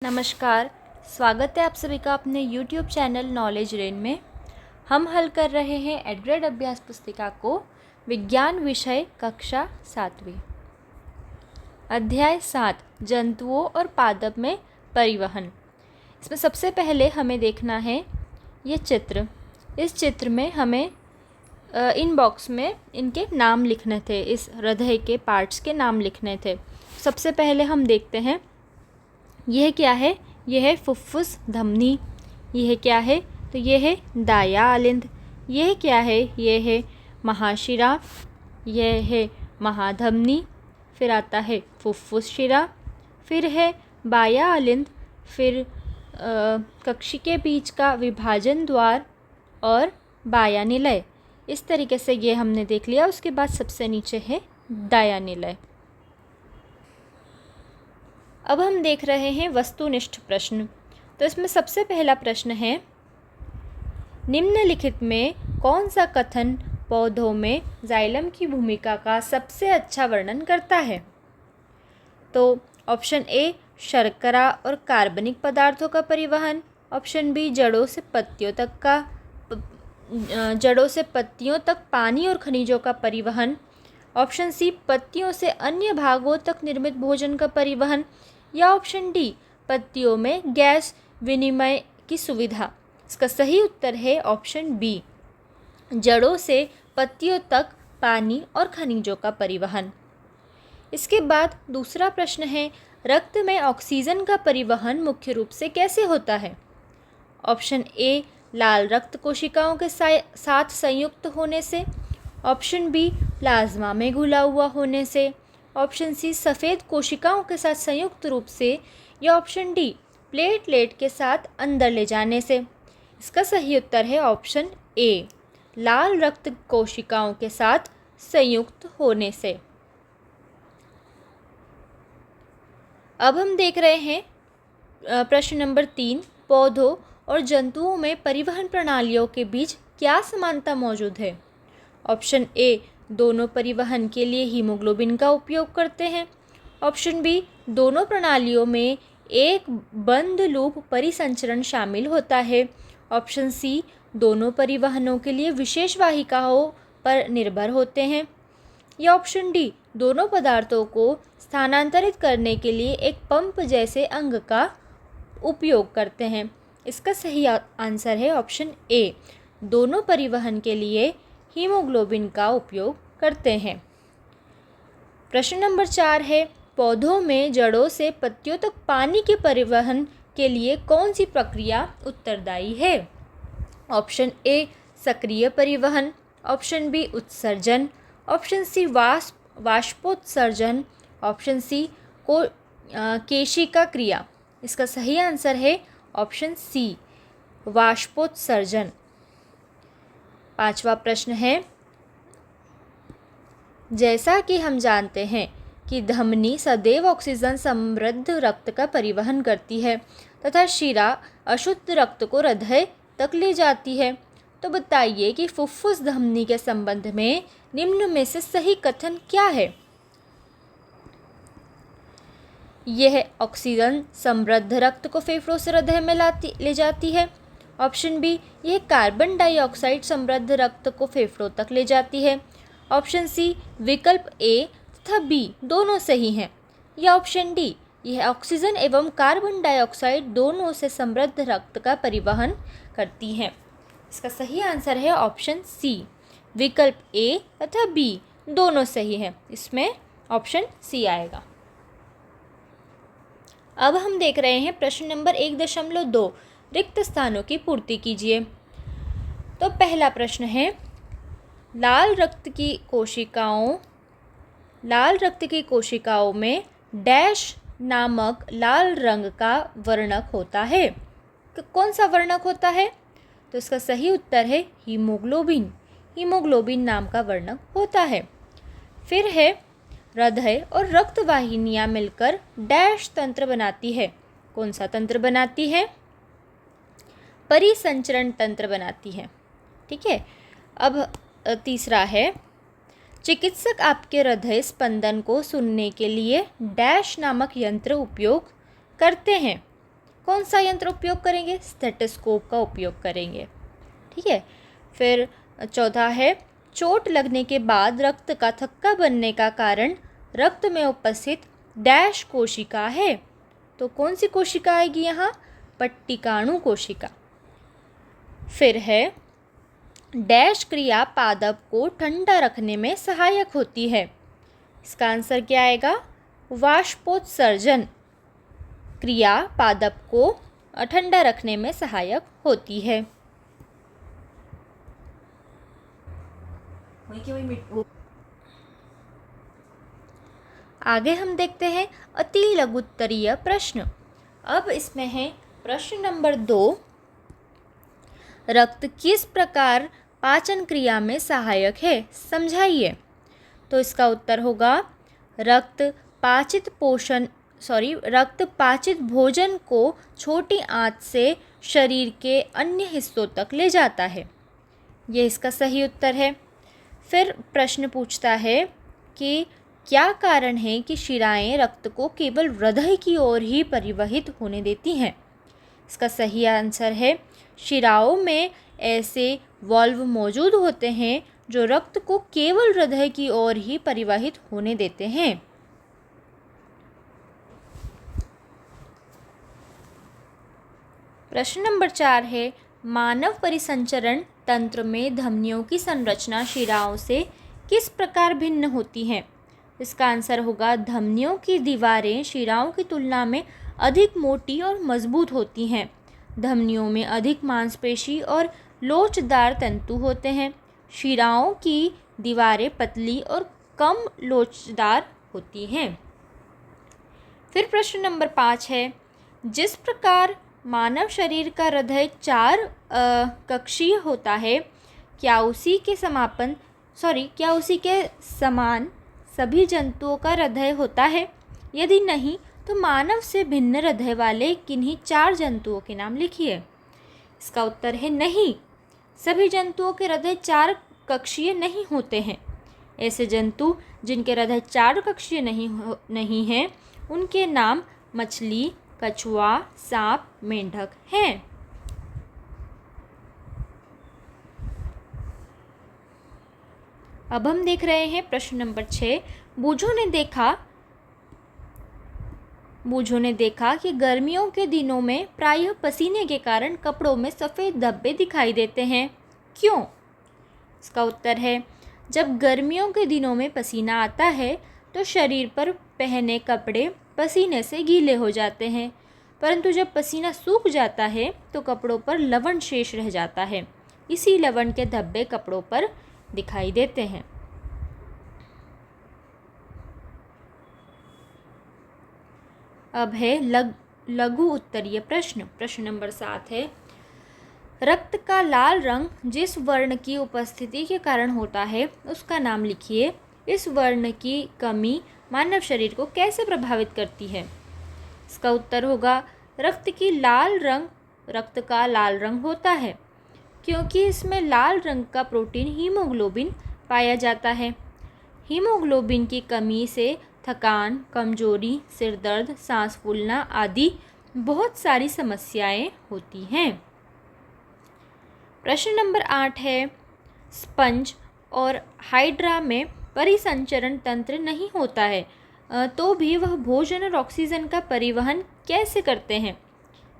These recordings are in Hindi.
नमस्कार। स्वागत है आप सभी का अपने YouTube चैनल नॉलेज रेन में। हम हल कर रहे हैं एडग्रेड अभ्यास पुस्तिका को विज्ञान विषय कक्षा 7वीं। अध्याय 7 जंतुओं और पादप में परिवहन। इसमें सबसे पहले हमें देखना है ये चित्र। इस चित्र में हमें इन बॉक्स में इनके नाम लिखने थे, इस हृदय के पार्ट्स के नाम लिखने थे। सबसे पहले हम देखते हैं यह क्या है। यह है फुफ्फुस धमनी। यह क्या है? तो यह है दाया आलिंद। यह क्या है? यह है महाशिरा। यह है महाधमनी। फिर आता है फुफ्फुस शिरा। फिर है बाया आलिंद। फिर कक्षी के बीच का विभाजन द्वार और बाया निलय। इस तरीके से ये हमने देख लिया। उसके बाद सबसे नीचे है दाया निलय। अब हम देख रहे हैं वस्तुनिष्ठ प्रश्न। तो इसमें सबसे पहला प्रश्न है, निम्नलिखित में कौन सा कथन पौधों में जाइलम की भूमिका का सबसे अच्छा वर्णन करता है? तो ऑप्शन ए शर्करा और कार्बनिक पदार्थों का परिवहन। ऑप्शन बी जड़ों से पत्तियों तक पानी और खनिजों का परिवहन। ऑप्शन सी पत्तियों से अन्य भागों तक निर्मित भोजन का परिवहन। या ऑप्शन डी पत्तियों में गैस विनिमय की सुविधा। इसका सही उत्तर है ऑप्शन बी जड़ों से पत्तियों तक पानी और खनिजों का परिवहन। इसके बाद दूसरा प्रश्न है, रक्त में ऑक्सीजन का परिवहन मुख्य रूप से कैसे होता है? ऑप्शन ए लाल रक्त कोशिकाओं के साथ संयुक्त होने से। ऑप्शन बी प्लाज्मा में घुला हुआ होने से। ऑप्शन सी सफ़ेद कोशिकाओं के साथ संयुक्त रूप से। या ऑप्शन डी प्लेटलेट के साथ अंदर ले जाने से। इसका सही उत्तर है ऑप्शन ए लाल रक्त कोशिकाओं के साथ संयुक्त होने से। अब हम देख रहे हैं प्रश्न नंबर 3, पौधों और जंतुओं में परिवहन प्रणालियों के बीच क्या समानता मौजूद है? ऑप्शन ए दोनों परिवहन के लिए हीमोग्लोबिन का उपयोग करते हैं। ऑप्शन बी दोनों प्रणालियों में एक बंद लूप परिसंचरण शामिल होता है। ऑप्शन सी दोनों परिवहनों के लिए विशेष वाहिकाओं पर निर्भर होते हैं। या ऑप्शन डी दोनों पदार्थों को स्थानांतरित करने के लिए एक पंप जैसे अंग का उपयोग करते हैं। इसका सही आंसर है ऑप्शन ए दोनों परिवहन के लिए हीमोग्लोबिन का उपयोग करते हैं। प्रश्न नंबर 4 है, पौधों में जड़ों से पत्तियों तक पानी के परिवहन के लिए कौन सी प्रक्रिया उत्तरदायी है? ऑप्शन ए सक्रिय परिवहन। ऑप्शन बी उत्सर्जन। ऑप्शन सी वाष्पोत्सर्जन। ऑप्शन सी केशिका क्रिया। इसका सही आंसर है ऑप्शन सी वाष्पोत्सर्जन। 5वां प्रश्न है, जैसा कि हम जानते हैं कि धमनी सदैव ऑक्सीजन समृद्ध रक्त का परिवहन करती है तथा शिरा अशुद्ध रक्त को हृदय तक ले जाती है, तो बताइए कि फुफ्फुस धमनी के संबंध में निम्न में से सही कथन क्या है? यह ऑक्सीजन समृद्ध रक्त को फेफड़ों से हृदय में ले जाती है। ऑप्शन बी यह कार्बन डाइऑक्साइड समृद्ध रक्त को फेफड़ों तक ले जाती है। ऑप्शन सी विकल्प ए तथा बी दोनों सही हैं। या ऑप्शन डी यह ऑक्सीजन एवं कार्बन डाइऑक्साइड दोनों से समृद्ध रक्त का परिवहन करती हैं। इसका सही आंसर है ऑप्शन सी विकल्प ए तथा बी दोनों सही हैं। इसमें ऑप्शन सी आएगा। अब हम देख रहे हैं प्रश्न नंबर 1.2 रिक्त स्थानों की पूर्ति कीजिए। तो पहला प्रश्न है, लाल रक्त की कोशिकाओं में डैश नामक लाल रंग का वर्णक होता है। तो कौन सा वर्णक होता है? तो इसका सही उत्तर है हीमोग्लोबिन। हीमोग्लोबिन नाम का वर्णक होता है। फिर है हृदय और रक्त वाहिनियाँ मिलकर डैश तंत्र बनाती है। कौन सा तंत्र बनाती है? परिसंचरण तंत्र बनाती है। ठीक है। अब तीसरा है, चिकित्सक आपके हृदय स्पंदन को सुनने के लिए डैश नामक यंत्र उपयोग करते हैं। कौन सा यंत्र उपयोग करेंगे? स्टेथोस्कोप का उपयोग करेंगे। ठीक है। फिर चौथा है, चोट लगने के बाद रक्त का थक्का बनने का कारण रक्त में उपस्थित डैश कोशिका है। तो कौन सी कोशिका आएगी यहाँ? पट्टिकाणु कोशिका। फिर है, डैश क्रिया पादप को ठंडा रखने में सहायक होती है। इसका आंसर क्या आएगा? वाष्पोत्सर्जन क्रिया पादप को ठंडा रखने में सहायक होती है। आगे हम देखते हैं अति लघुत्तरीय प्रश्न। अब इसमें है प्रश्न नंबर 2, रक्त किस प्रकार पाचन क्रिया में सहायक है, समझाइए। तो इसका उत्तर होगा, रक्त पाचित भोजन को छोटी आंत से शरीर के अन्य हिस्सों तक ले जाता है। ये इसका सही उत्तर है। फिर प्रश्न पूछता है कि क्या कारण है कि शिराएं रक्त को केवल हृदय की ओर ही परिवहित होने देती हैं? इसका सही आंसर है, शिराओं में ऐसे वाल्व मौजूद होते हैं जो रक्त को केवल हृदय की ओर ही परिवहित होने देते हैं। प्रश्न नंबर 4 है, मानव परिसंचरण तंत्र में धमनियों की संरचना शिराओं से किस प्रकार भिन्न होती है? इसका आंसर होगा, धमनियों की दीवारें शिराओं की तुलना में अधिक मोटी और मजबूत होती हैं। धमनियों में अधिक मांसपेशी और लोचदार तंतु होते हैं। शिराओं की दीवारें पतली और कम लोचदार होती हैं। फिर प्रश्न नंबर 5 है, जिस प्रकार मानव शरीर का हृदय 4 कक्षीय होता है, क्या उसी के समान सभी जंतुओं का हृदय होता है? यदि नहीं तो मानव से भिन्न हृदय वाले किन्हीं 4 जंतुओं के नाम लिखिए। इसका उत्तर है नहीं, सभी जंतुओं के हृदय 4 कक्षीय नहीं होते हैं। ऐसे जंतु जिनके हृदय 4 कक्षीय नहीं हैं, उनके नाम मछली, कछुआ, सांप, मेंढक हैं। अब हम देख रहे हैं प्रश्न नंबर 6, बूझों ने देखा कि गर्मियों के दिनों में प्रायः पसीने के कारण कपड़ों में सफ़ेद धब्बे दिखाई देते हैं, क्यों? इसका उत्तर है, जब गर्मियों के दिनों में पसीना आता है तो शरीर पर पहने कपड़े पसीने से गीले हो जाते हैं, परंतु जब पसीना सूख जाता है तो कपड़ों पर लवण शेष रह जाता है। इसी लवण के धब्बे कपड़ों पर दिखाई देते हैं। अब है लघु उत्तरीय प्रश्न। प्रश्न नंबर 7 है, रक्त का लाल रंग जिस वर्ण की उपस्थिति के कारण होता है उसका नाम लिखिए। इस वर्ण की कमी मानव शरीर को कैसे प्रभावित करती है? इसका उत्तर होगा, रक्त का लाल रंग होता है क्योंकि इसमें लाल रंग का प्रोटीन हीमोग्लोबिन पाया जाता है। हीमोग्लोबिन की कमी से थकान, कमजोरी, सिर दर्द, सांस फूलना आदि बहुत सारी समस्याएं होती हैं। प्रश्न नंबर 8 है, स्पंज और हाइड्रा में परिसंचरण तंत्र नहीं होता है तो भी वह भोजन और ऑक्सीजन का परिवहन कैसे करते हैं?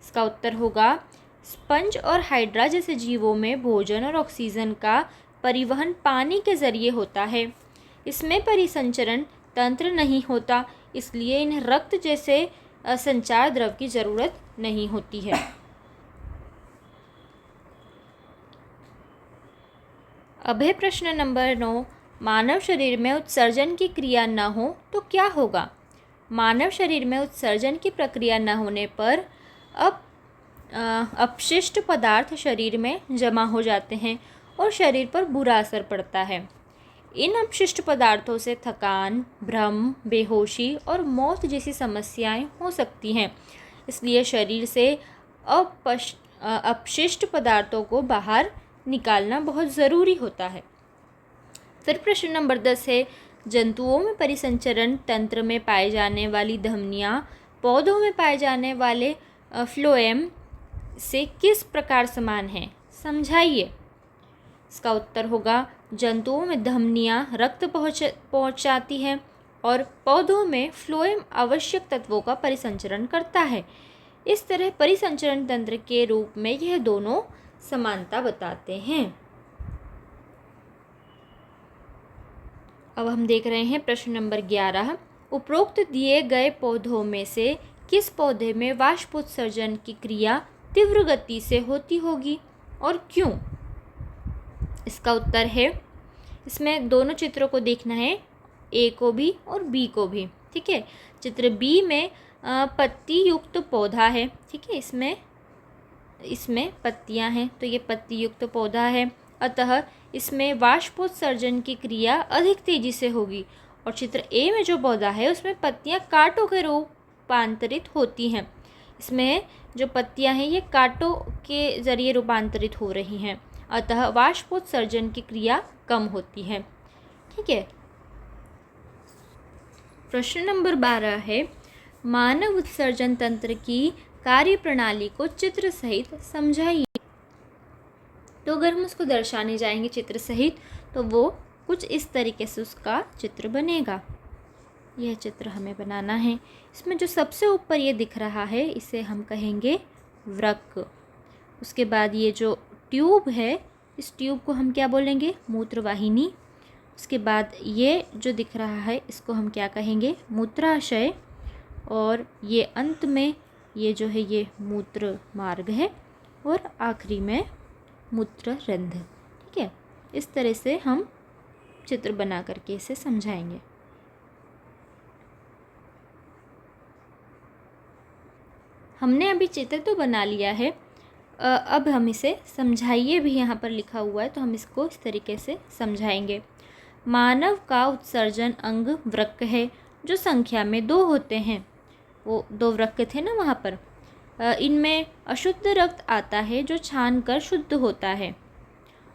इसका उत्तर होगा, स्पंज और हाइड्रा जैसे जीवों में भोजन और ऑक्सीजन का परिवहन पानी के जरिए होता है। इसमें परिसंचरण तंत्र नहीं होता, इसलिए इन्हें रक्त जैसे संचार द्रव की जरूरत नहीं होती है। अब है प्रश्न नंबर 9, मानव शरीर में उत्सर्जन की क्रिया न हो तो क्या होगा? मानव शरीर में उत्सर्जन की प्रक्रिया न होने पर अपशिष्ट पदार्थ शरीर में जमा हो जाते हैं और शरीर पर बुरा असर पड़ता है। इन अपशिष्ट पदार्थों से थकान, भ्रम, बेहोशी और मौत जैसी समस्याएं हो सकती हैं। इसलिए शरीर से अपशिष्ट पदार्थों को बाहर निकालना बहुत ज़रूरी होता है। फिर प्रश्न नंबर 10 है, जंतुओं में परिसंचरण तंत्र में पाए जाने वाली धमनियाँ पौधों में पाए जाने वाले फ्लोएम से किस प्रकार समान है, समझाइए। इसका उत्तर होगा जंतुओं में धमनियाँ रक्त पहुँचाती हैं और पौधों में फ्लोएम आवश्यक तत्वों का परिसंचरण करता है। इस तरह परिसंचरण तंत्र के रूप में यह दोनों समानता बताते हैं। अब हम देख रहे हैं प्रश्न नंबर 11। उपरोक्त दिए गए पौधों में से किस पौधे में वाष्पोत्सर्जन की क्रिया तीव्र गति से होती होगी और क्यों? इसका उत्तर है, इसमें दोनों चित्रों को देखना है, ए को भी और बी को भी। ठीक है, चित्र बी में पत्ती युक्त पौधा है। ठीक है, इसमें पत्तियां हैं, तो ये पत्ती युक्त पौधा है, अतः इसमें वाष्पोत्सर्जन की क्रिया अधिक तेजी से होगी। और चित्र ए में जो पौधा है उसमें पत्तियां कांटों के रूपांतरित होती हैं। इसमें जो पत्तियां हैं ये कांटों के जरिए रूपांतरित हो रही हैं, अतः वाष्पोत्सर्जन की क्रिया कम होती है। ठीक है, प्रश्न नंबर 12 है, मानव उत्सर्जन तंत्र की कार्यप्रणाली को चित्र सहित समझाइए। तो अगर हम उसको दर्शाने जाएंगे चित्र सहित तो वो कुछ इस तरीके से उसका चित्र बनेगा। यह चित्र हमें बनाना है। इसमें जो सबसे ऊपर ये दिख रहा है इसे हम कहेंगे वृक्क। उसके बाद ये जो ट्यूब है, इस ट्यूब को हम क्या बोलेंगे, मूत्रवाहिनी। उसके बाद ये जो दिख रहा है इसको हम क्या कहेंगे, मूत्राशय। और ये अंत में ये जो है ये मूत्र मार्ग है और आखिरी में मूत्र रंध्र। ठीक है, इस तरह से हम चित्र बना करके इसे समझाएंगे। हमने अभी चित्र तो बना लिया है, अब हम इसे समझाइए भी यहाँ पर लिखा हुआ है, तो हम इसको इस तरीके से समझाएंगे। मानव का उत्सर्जन अंग वृक्क है जो संख्या में 2 होते हैं। वो 2 वृक्क थे ना वहाँ पर। इनमें अशुद्ध रक्त आता है जो छानकर शुद्ध होता है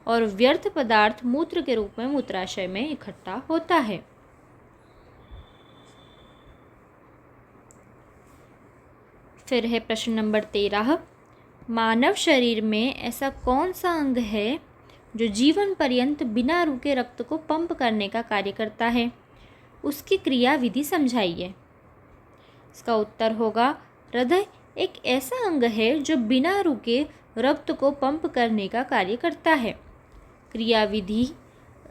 और व्यर्थ पदार्थ मूत्र के रूप में मूत्राशय में इकट्ठा होता है। फिर है प्रश्न नंबर 13। मानव शरीर में ऐसा कौन सा अंग है जो जीवन पर्यंत बिना रुके रक्त को पंप करने का कार्य करता है, उसकी क्रिया विधि समझाइए। इसका उत्तर होगा हृदय एक ऐसा अंग है जो बिना रुके रक्त को पंप करने का कार्य करता है। क्रिया विधि,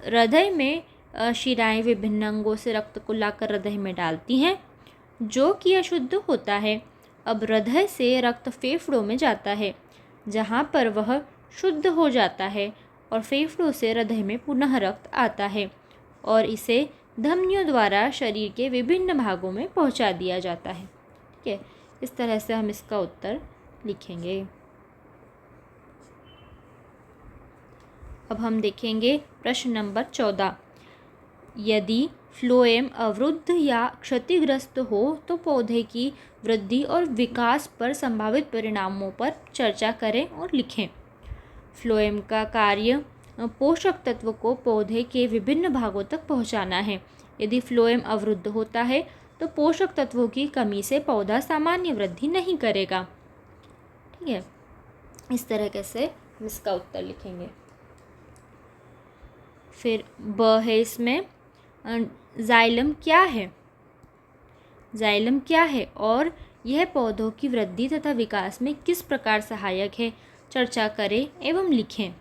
हृदय में शिराएं विभिन्न अंगों से रक्त को लाकर हृदय में डालती हैं जो कि अशुद्ध होता है। अब हृदय से रक्त फेफड़ों में जाता है जहाँ पर वह शुद्ध हो जाता है और फेफड़ों से हृदय में पुनः रक्त आता है और इसे धमनियों द्वारा शरीर के विभिन्न भागों में पहुँचा दिया जाता है। ठीक है, इस तरह से हम इसका उत्तर लिखेंगे। अब हम देखेंगे प्रश्न नंबर 14। यदि फ्लोएम अवरुद्ध या क्षतिग्रस्त हो तो पौधे की वृद्धि और विकास पर संभावित परिणामों पर चर्चा करें और लिखें। फ्लोएम का कार्य पोषक तत्व को पौधे के विभिन्न भागों तक पहुंचाना है। यदि फ्लोएम अवरुद्ध होता है तो पोषक तत्वों की कमी से पौधा सामान्य वृद्धि नहीं करेगा। ठीक है, इस तरह से हम इसका उत्तर लिखेंगे। फिर ब है, इसमें जाइलम क्या है, जाइलम क्या है और यह पौधों की वृद्धि तथा विकास में किस प्रकार सहायक है, चर्चा करें एवं लिखें।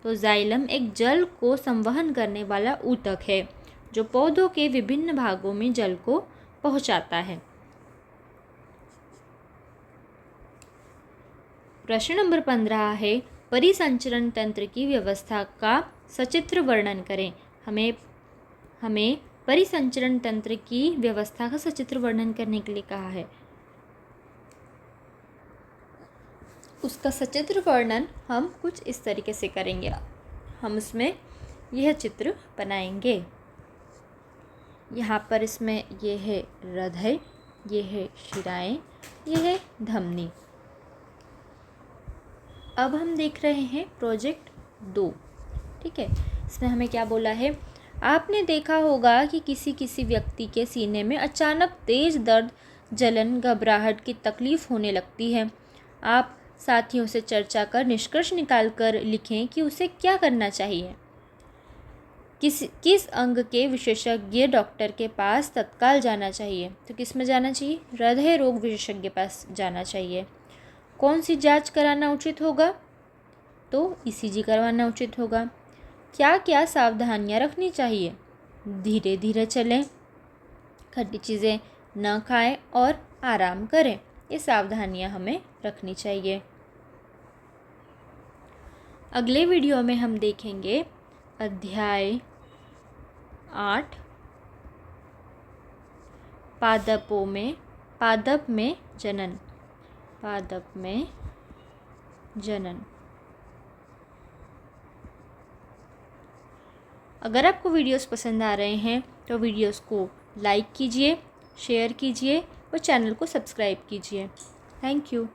तो जाइलम एक जल को संवहन करने वाला ऊतक है जो पौधों के विभिन्न भागों में जल को पहुंचाता है। प्रश्न नंबर 15 है, परिसंचरण तंत्र की व्यवस्था का सचित्र वर्णन करें। हमें परिसंचरण तंत्र की व्यवस्था का सचित्र वर्णन करने के लिए कहा है। उसका सचित्र वर्णन हम कुछ इस तरीके से करेंगे। हम उसमें यह चित्र बनाएंगे। यहाँ पर इसमें ये है हृदय, ये है शिराएं, ये है धमनी। अब हम देख रहे हैं प्रोजेक्ट 2। ठीक है, इसमें हमें क्या बोला है, आपने देखा होगा कि किसी व्यक्ति के सीने में अचानक तेज दर्द जलन, घबराहट की तकलीफ़ होने लगती है। आप साथियों से चर्चा कर निष्कर्ष निकालकर लिखें कि उसे क्या करना चाहिए। किस अंग के विशेषज्ञ डॉक्टर के पास तत्काल जाना चाहिए? तो किस में जाना चाहिए? हृदय रोग विशेषज्ञ के पास जाना चाहिए। कौन सी जांच कराना उचित होगा? तो ईसीजी करवाना उचित होगा। क्या क्या सावधानियां रखनी चाहिए? धीरे धीरे चलें, खट्टी चीज़ें न खाएं और आराम करें। ये सावधानियां हमें रखनी चाहिए। अगले वीडियो में हम देखेंगे अध्याय 8 पादप में जनन। अगर आपको वीडियोस पसंद आ रहे हैं तो वीडियोस को लाइक कीजिए, शेयर कीजिए और चैनल को सब्सक्राइब कीजिए। Thank you.